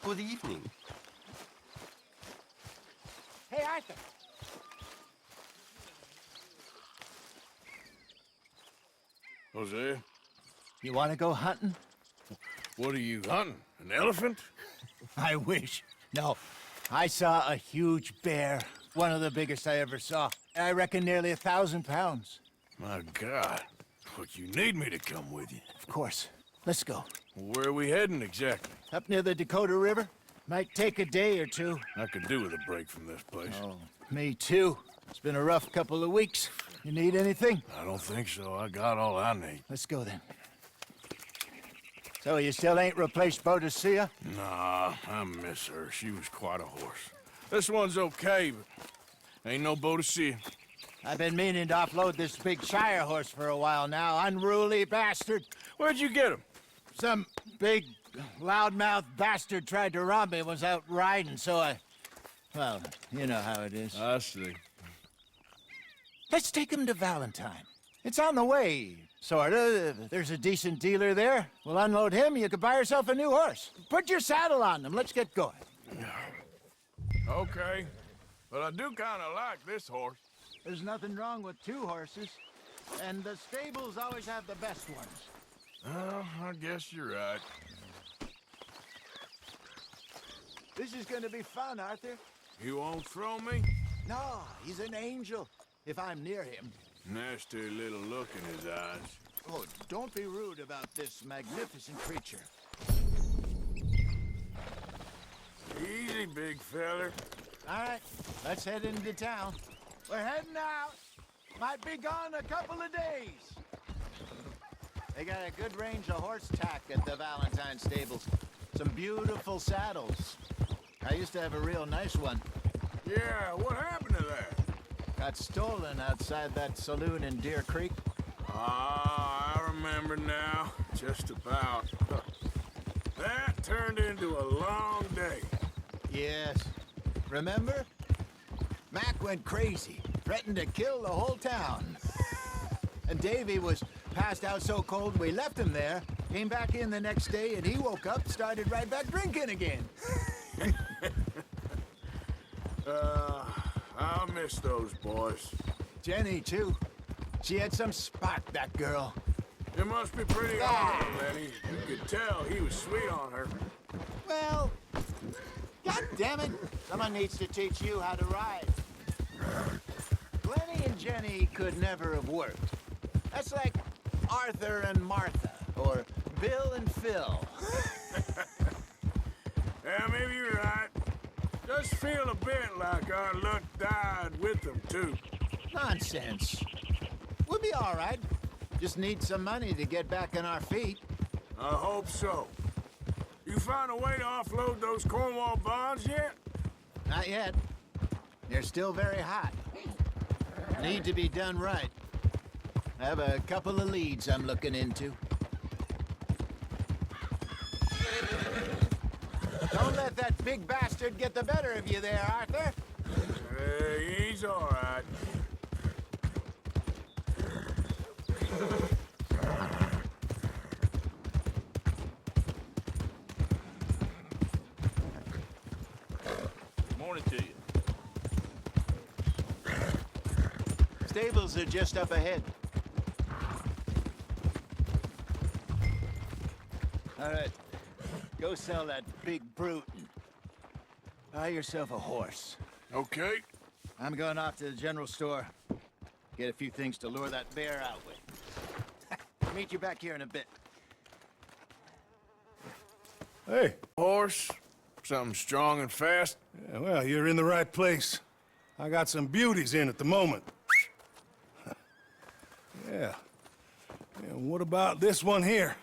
Good evening. Hey, Arthur. Jose, You want to go hunting? what are you hunting? An elephant? I wish. No. I saw a huge bear. One of the biggest I ever saw. I reckon nearly 1,000 pounds. My God. Look, you need me to come with you. Of course. Let's go. Where are we heading exactly? Up near the Dakota River. Might take a day or two. I could do with a break from this place. Oh, me too. It's been a rough couple of weeks. You need anything? I don't think so. I got all I need. Let's go then. So you still ain't replaced Boadicea? Nah, I miss her. She was quite a horse. This one's okay, but ain't no Boadicea. I've been meaning to offload this big Shire horse for a while now. Unruly bastard. Where'd you get him? Some big, loudmouth bastard tried to rob me and was out riding, so I... Well, you know how it is. I see. Let's take him to Valentine. It's on the way, sorta. There's a decent dealer there. We'll unload him, you could buy yourself a new horse. Put your saddle on him, let's get going. Okay, but I do kind of like this horse. There's nothing wrong with two horses, and the stables always have the best ones. Oh, I guess you're right. This is gonna be fun, Arthur. You won't throw me? No, he's an angel, if I'm near him. Nasty little look in his eyes. Oh, don't be rude about this magnificent creature. Easy, big feller. All right, let's head into town. We're heading out. Might be gone a couple of days. They got a good range of horse tack at the Valentine stables. Some beautiful saddles. I used to have a real nice one. Yeah, what happened to that? Got stolen outside that saloon in Deer Creek. Ah, I remember now. Just about. That turned into a long day. Yes. Remember? Mac went crazy, threatened to kill the whole town. And Davy was passed out so cold we left him there, came back in the next day, and he woke up, started right back drinking again. I'll miss those boys. Jenny, too. She had some spark, that girl. It must be pretty hard, Lenny. You could tell he was sweet on her. Well, God damn it, someone needs to teach you how to ride. Lenny and Jenny could never have worked. That's like Arthur and Martha, or Bill and Phil. Yeah, maybe you're right. Just feel a bit like our luck died with them, too. Nonsense. We'll be all right. Just need some money to get back on our feet. I hope so. You found a way to offload those Cornwall bonds yet? Not yet. They're still very hot. Need to be done right. I have a couple of leads I'm looking into. Don't let that big bastard get the better of you there, Arthur. He's all right. Morning to you. Stables are just up ahead. All right. Go sell that big brute. Buy yourself a horse. Okay. I'm going off to the general store. Get a few things to lure that bear out with. Meet you back here in a bit. Hey. Horse, something strong and fast. Yeah, well, you're in the right place. I got some beauties in at the moment. Yeah. And what about this one here?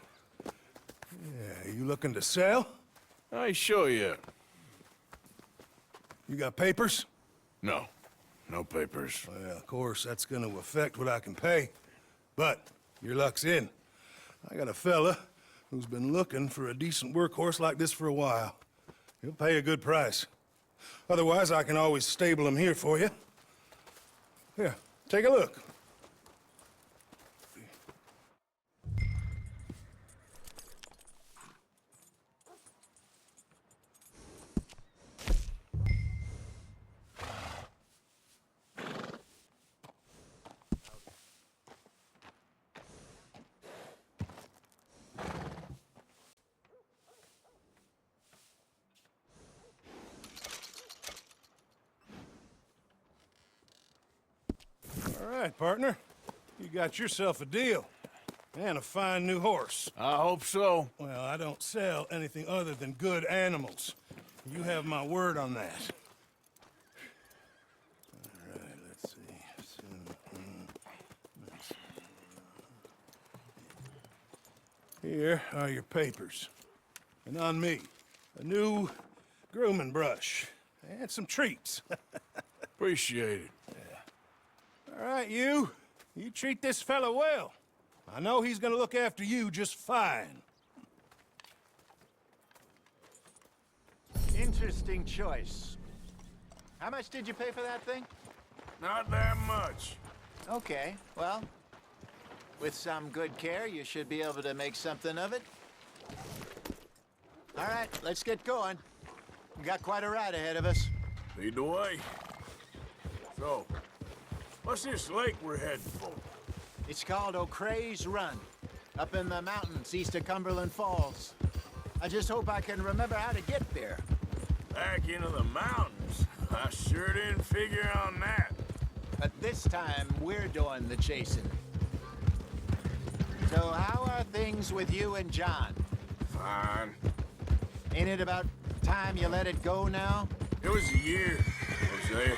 Yeah, you looking to sell? I ain't sure yet. You got papers? No. No papers. Well, of course, that's gonna affect what I can pay. But your luck's in. I got a fella who's been looking for a decent workhorse like this for a while. He'll pay a good price. Otherwise, I can always stable him here for you. Here, take a look. right, partner. You got yourself a deal. And a fine new horse. I hope so. Well, I don't sell anything other than good animals. You have my word on that. All right, let's see. Here are your papers. And on me, a new grooming brush. And some treats. Appreciate it. All right, you. You treat this fella well. I know he's gonna look after you just fine. Interesting choice. How much did you pay for that thing? Not that much. Okay, well, with some good care, you should be able to make something of it. All right, let's get going. We got quite a ride ahead of us. Lead the way. So, what's this lake we're heading for? It's called O'Creagh's Run, up in the mountains east of Cumberland Falls. I just hope I can remember how to get there. Back into the mountains? I sure didn't figure on that. But this time, we're doing the chasing. So how are things with you and John? Fine. Ain't it about time you let it go now? It was a year, Jose.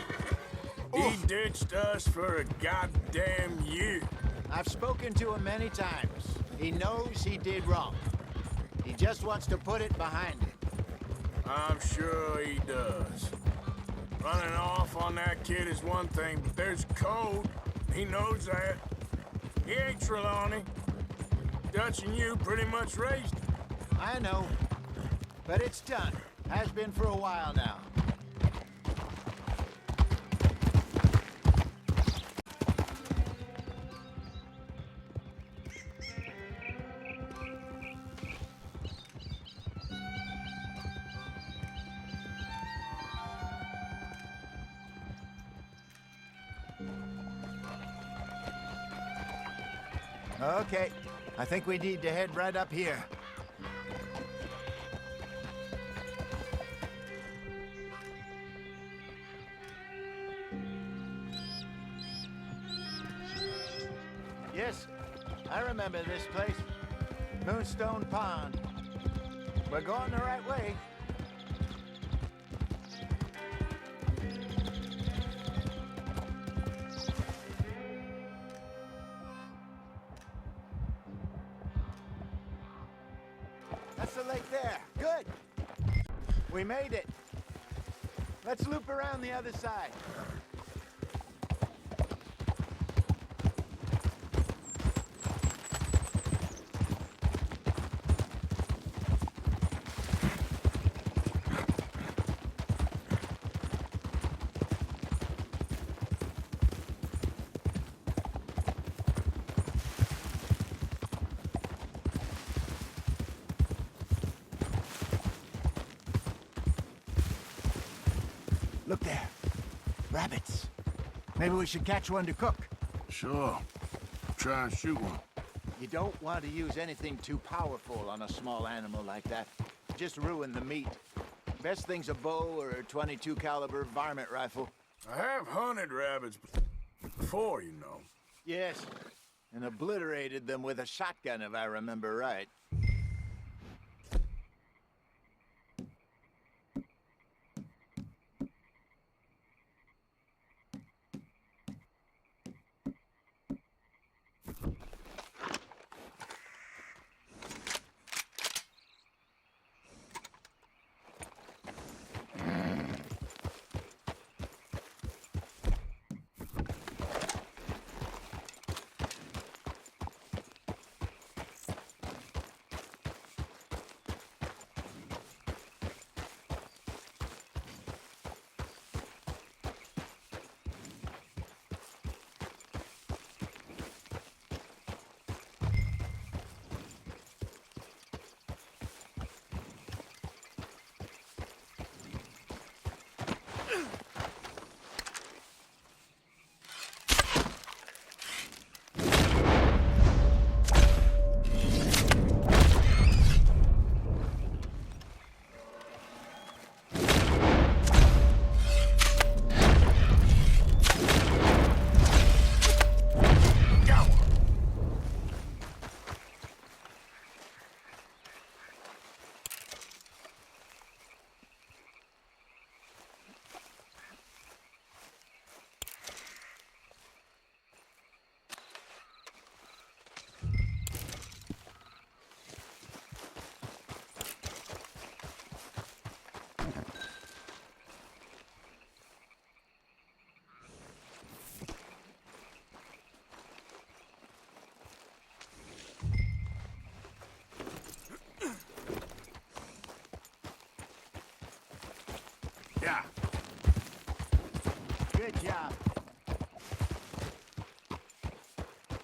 He ditched us for a goddamn year. I've spoken to him many times. He knows he did wrong. He just wants to put it behind him. I'm sure he does. Running off on that kid is one thing, but there's code. He knows that. He ain't Trelawney. Dutch and you pretty much raised him. I know. But it's done. Has been for a while now. Okay, I think we need to head right up here. Yes, I remember this place. Moonstone Pond. We're going the right way. That's the lake there. Good. We made it. Let's loop around the other side. Look there. Rabbits. Maybe we should catch one to cook. Sure. Try and shoot one. You don't want to use anything too powerful on a small animal like that. Just ruin the meat. Best thing's a bow or a .22 caliber varmint rifle. I have hunted rabbits before, you know. Yes, and obliterated them with a shotgun if I remember right. ya. Good job.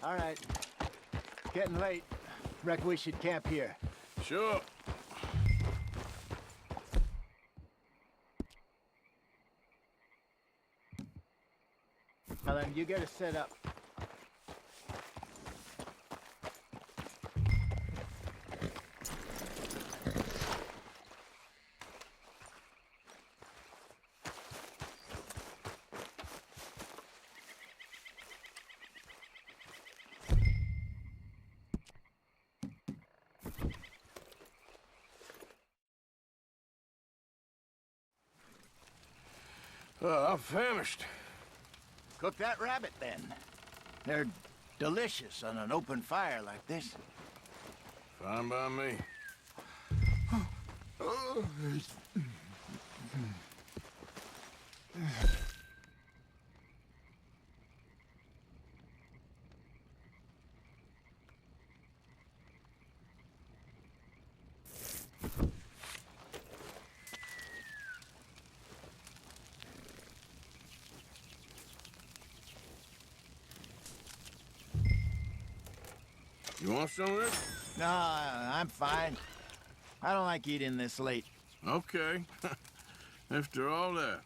All right. Getting late. Reckon we should camp here. Sure. Now then, you get it set up. I'm famished. Cook that rabbit, then. They're delicious on an open fire like this. Fine by me. You want some of this? No, I'm fine. I don't like eating this late. Okay. After all that.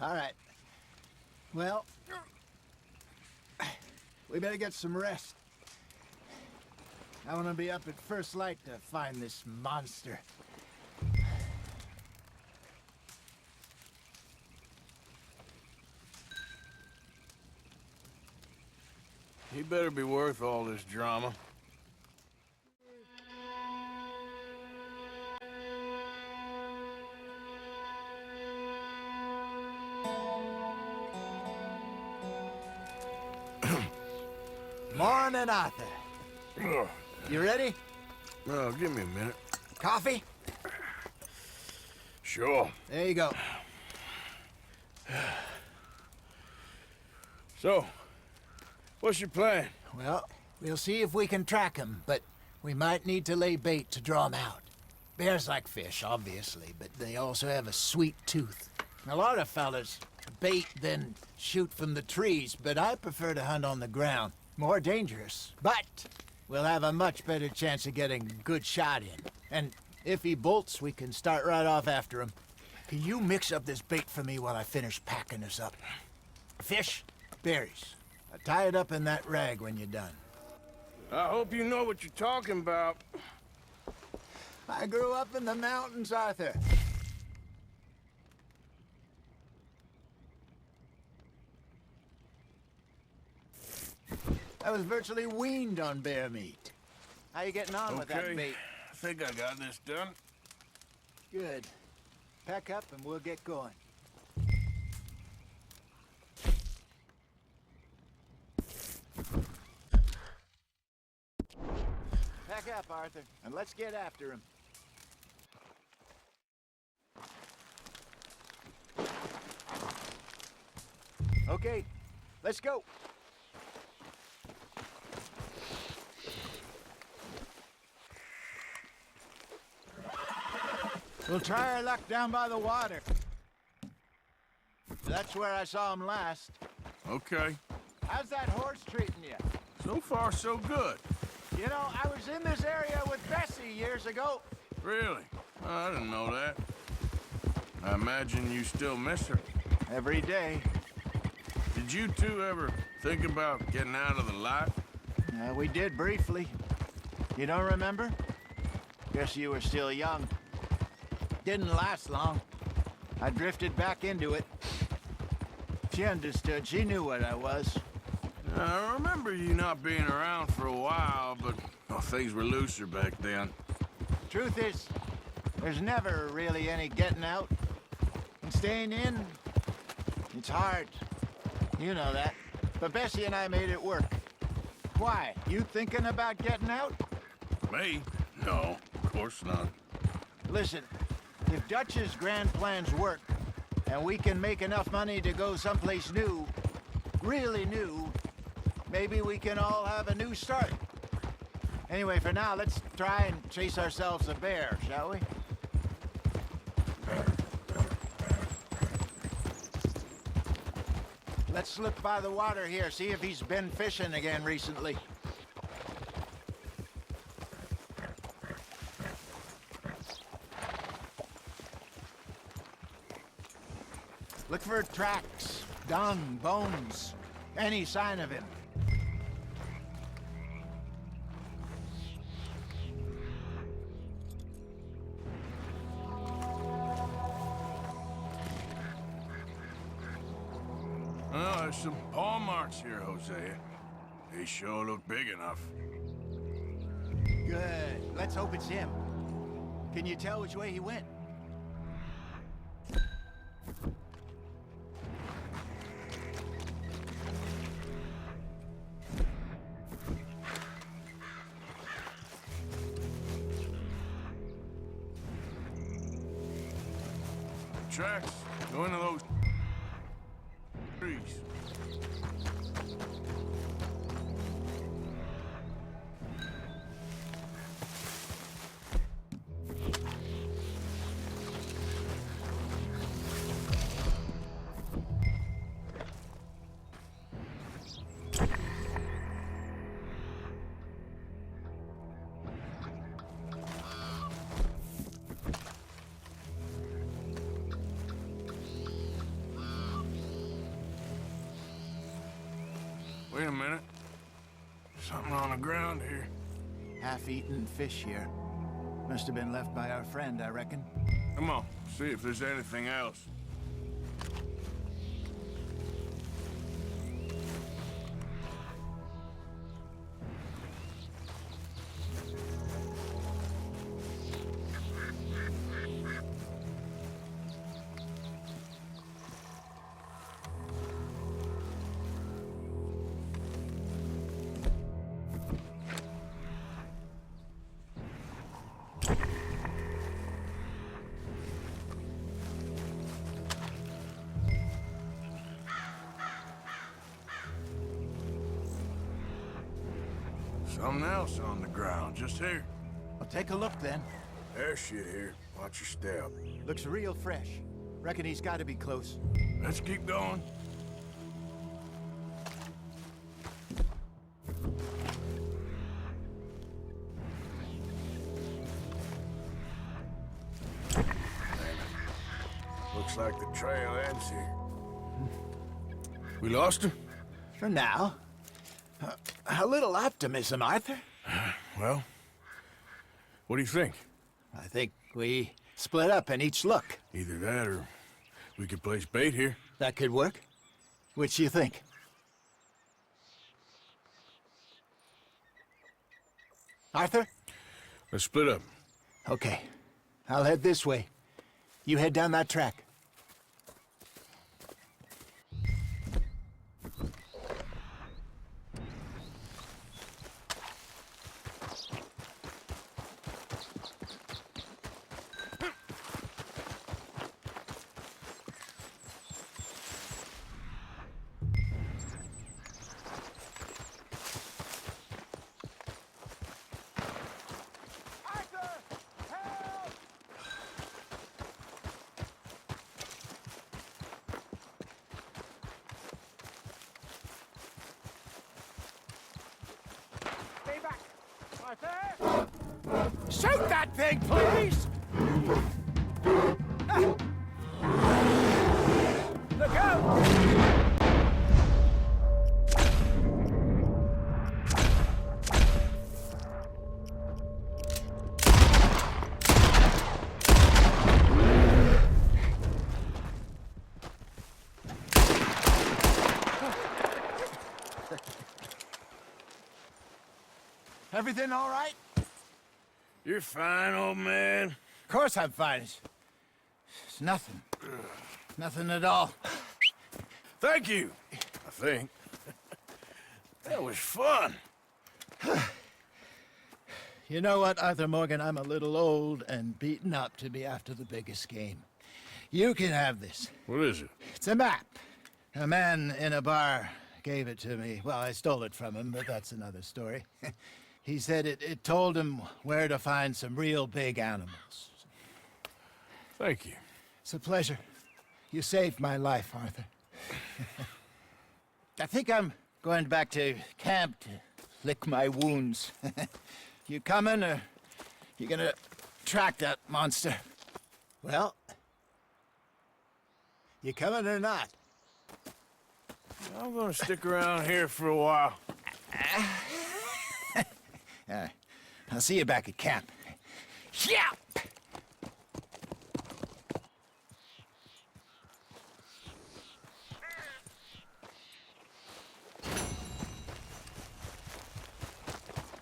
All right. Well, we better get some rest. I want to be up at first light to find this monster. He better be worth all this drama. Morning, Arthur. You ready? Well, give me a minute. Coffee? Sure. There you go. So, what's your plan? Well, we'll see if we can track him, but we might need to lay bait to draw him out. Bears like fish, obviously, but they also have a sweet tooth. A lot of fellas bait, then shoot from the trees, but I prefer to hunt on the ground. More dangerous, but we'll have a much better chance of getting a good shot in. And if he bolts, we can start right off after him. Can you mix up this bait for me while I finish packing this up? Fish, berries. Tie it up in that rag when you're done. I hope you know what you're talking about. I grew up in the mountains, Arthur. I was virtually weaned on bear meat. How you getting on with that bait? I think I got this done. Good. Pack up and we'll get going. Pack up, Arthur, and let's get after him. Okay, let's go. We'll try our luck down by the water. That's where I saw him last. Okay. How's that horse treating you? So far, so good. You know, I was in this area with Bessie years ago. Really? Oh, I didn't know that. I imagine you still miss her. Every day. Did you two ever think about getting out of the life? We did briefly. You don't remember? Guess you were still young. Didn't last long. I drifted back into it. She understood. She knew what I was. I remember you not being around for a while, but things were looser back then. Truth is, there's never really any getting out. And staying in, it's hard. You know that. But Bessie and I made it work. Why? You thinking about getting out? Me? No, of course not. Listen, if Dutch's grand plans work, and we can make enough money to go someplace new, really new, maybe we can all have a new start. Anyway, for now, let's try and chase ourselves a bear, shall we? Let's slip by the water here, see if he's been fishing again recently. Look for tracks, dung, bones, any sign of him. Oh, there's some paw marks here, Hosea. They sure look big enough. Good. Let's hope it's him. Can you tell which way he went? Tracks go into those trees. Wait a minute. Something on the ground here. Half-eaten fish here. Must have been left by our friend, I reckon. Come on, see if there's anything else. Something else on the ground, just here. Well, take a look then. There's shit here. Watch your step. Looks real fresh. Reckon he's got to be close. Let's keep going. Damn it. Looks like the trail ends here. We lost him? For now. A little optimism, Arthur. Well, what do you think? I think we split up and each look. Either that or we could place bait here. That could work. Which do you think? Arthur? Let's split up. Okay. I'll head this way. You head down that track. Shoot that thing, please! Look out! Everything all right? You're fine, old man. Of course I'm fine. It's nothing. Nothing at all. Thank you, I think. That was fun. You know what, Arthur Morgan? I'm a little old and beaten up to be after the biggest game. You can have this. What is it? It's a map. A man in a bar gave it to me. Well, I stole it from him, but that's another story. He said it told him where to find some real big animals. Thank you. It's a pleasure. You saved my life, Arthur. I think I'm going back to camp to lick my wounds. You coming, or you gonna track that monster? Well, you coming or not? I'm gonna stick around here for a while. I'll see you back at camp. Yeah!